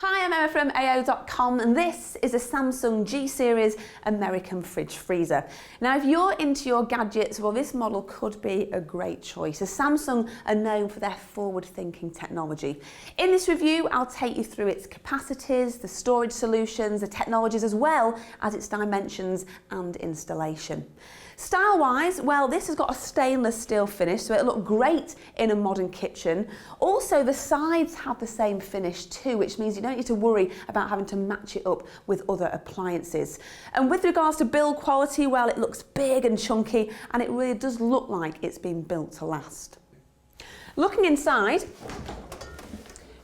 Hi, I'm Emma from AO.com and this is a Samsung G-Series American fridge freezer. Now if you're into your gadgets, well this model could be a great choice, as Samsung are known for their forward-thinking technology. In this review I'll take you through its capacities, the storage solutions, the technologies as well as its dimensions and installation. Style-wise, well this has got a stainless steel finish so it'll look great in a modern kitchen. Also the sides have the same finish too, which means you don't need to worry about having to match it up with other appliances. And with regards to build quality, well it looks big and chunky and it really does look like it's been built to last. Looking inside,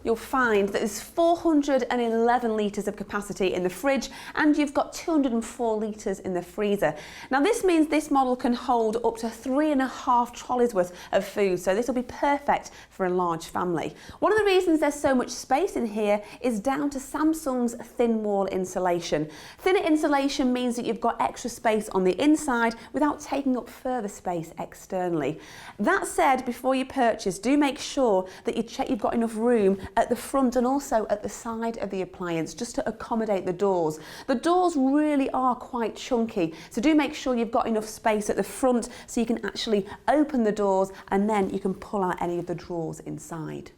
you'll find that there's 411 litres of capacity in the fridge and you've got 204 litres in the freezer. Now this means this model can hold up to 3.5 trolleys worth of food, so this will be perfect for a large family. One of the reasons there's so much space in here is down to Samsung's thin wall insulation. Thinner insulation means that you've got extra space on the inside without taking up further space externally. That said, before you purchase, do make sure that you check you've got enough room at the front and also at the side of the appliance just to accommodate the doors. The doors really are quite chunky, so do make sure you've got enough space at the front so you can actually open the doors and then you can pull out any of the drawers inside.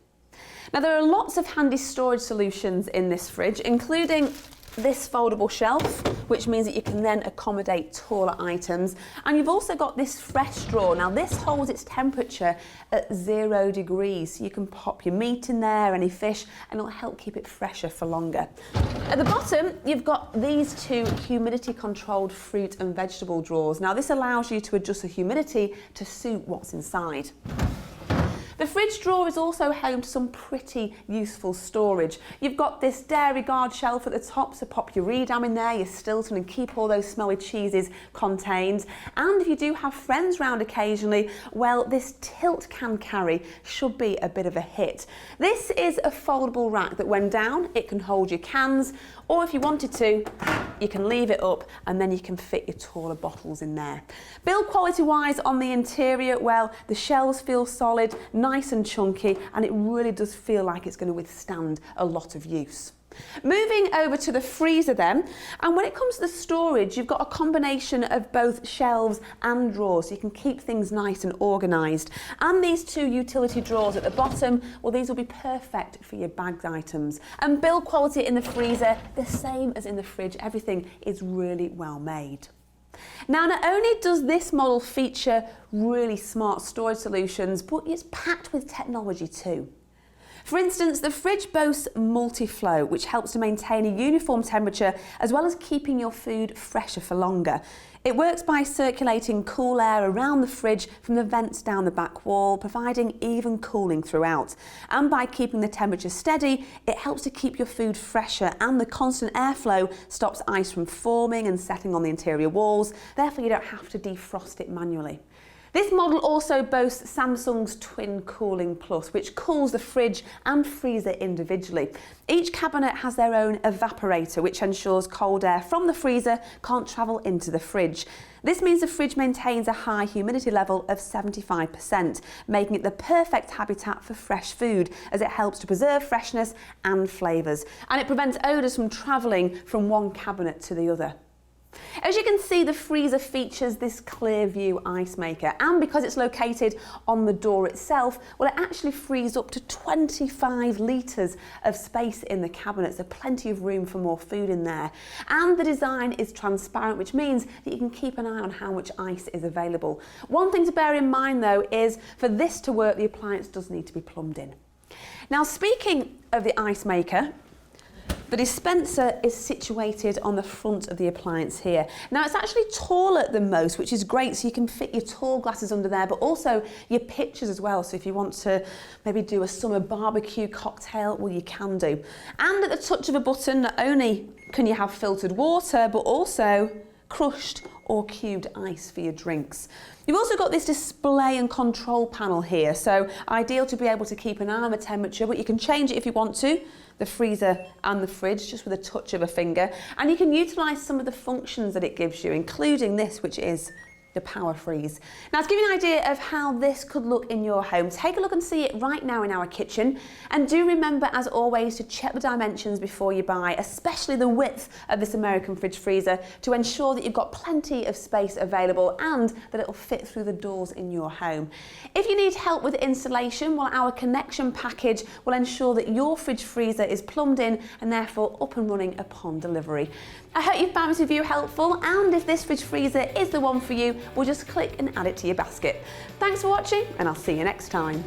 Now there are lots of handy storage solutions in this fridge, including this foldable shelf, which means that you can then accommodate taller items. And you've also got this fresh drawer. Now this holds its temperature at 0 degrees, so you can pop your meat in there, any fish, and it'll help keep it fresher for longer. At the bottom, you've got these two humidity controlled fruit and vegetable drawers. Now this allows you to adjust the humidity to suit what's inside. The fridge drawer is also home to some pretty useful storage. You've got this dairy guard shelf at the top, so pop your Edam in there, your Stilton, and keep all those smelly cheeses contained. And if you do have friends round occasionally, well, this tilt can carry should be a bit of a hit. This is a foldable rack that when down, it can hold your cans, or if you wanted to, you can leave it up and then you can fit your taller bottles in there. Build quality wise on the interior, well, the shelves feel solid, nice and chunky, and it really does feel like it's going to withstand a lot of use. Moving over to the freezer then, and when it comes to the storage, you've got a combination of both shelves and drawers, so you can keep things nice and organised. And these two utility drawers at the bottom, well these will be perfect for your bagged items. And build quality in the freezer, the same as in the fridge, everything is really well made. Now not only does this model feature really smart storage solutions, but it's packed with technology too. For instance, the fridge boasts multi-flow, which helps to maintain a uniform temperature as well as keeping your food fresher for longer. It works by circulating cool air around the fridge from the vents down the back wall, providing even cooling throughout. And by keeping the temperature steady, it helps to keep your food fresher, and the constant airflow stops ice from forming and settling on the interior walls. Therefore, you don't have to defrost it manually. This model also boasts Samsung's Twin Cooling Plus, which cools the fridge and freezer individually. Each cabinet has their own evaporator, which ensures cold air from the freezer can't travel into the fridge. This means the fridge maintains a high humidity level of 75%, making it the perfect habitat for fresh food, as it helps to preserve freshness and flavours. And it prevents odours from travelling from one cabinet to the other. As you can see, the freezer features this clear view ice maker, and because it's located on the door itself, well it actually frees up to 25 litres of space in the cabinets, so plenty of room for more food in there. And the design is transparent, which means that you can keep an eye on how much ice is available. One thing to bear in mind though is for this to work, the appliance does need to be plumbed in. Now speaking of the ice maker, the dispenser is situated on the front of the appliance here. Now it's actually taller than most, which is great, so you can fit your tall glasses under there, but also your pitchers as well. So if you want to maybe do a summer barbecue cocktail, well you can do. And at the touch of a button, not only can you have filtered water, but also crushed or cubed ice for your drinks. You've also got this display and control panel here, so ideal to be able to keep an eye on the temperature, but you can change it if you want to, the freezer and the fridge, just with a touch of a finger, and you can utilise some of the functions that it gives you, including this, which is the Power Freeze. Now, to give you an idea of how this could look in your home, take a look and see it right now in our kitchen. And do remember, as always, to check the dimensions before you buy, especially the width of this American fridge freezer, to ensure that you've got plenty of space available and that it will fit through the doors in your home. If you need help with installation, well, our connection package will ensure that your fridge freezer is plumbed in and therefore up and running upon delivery. I hope you found this review helpful, and if this fridge freezer is the one for you, we'll just click and add it to your basket. Thanks for watching, and I'll see you next time.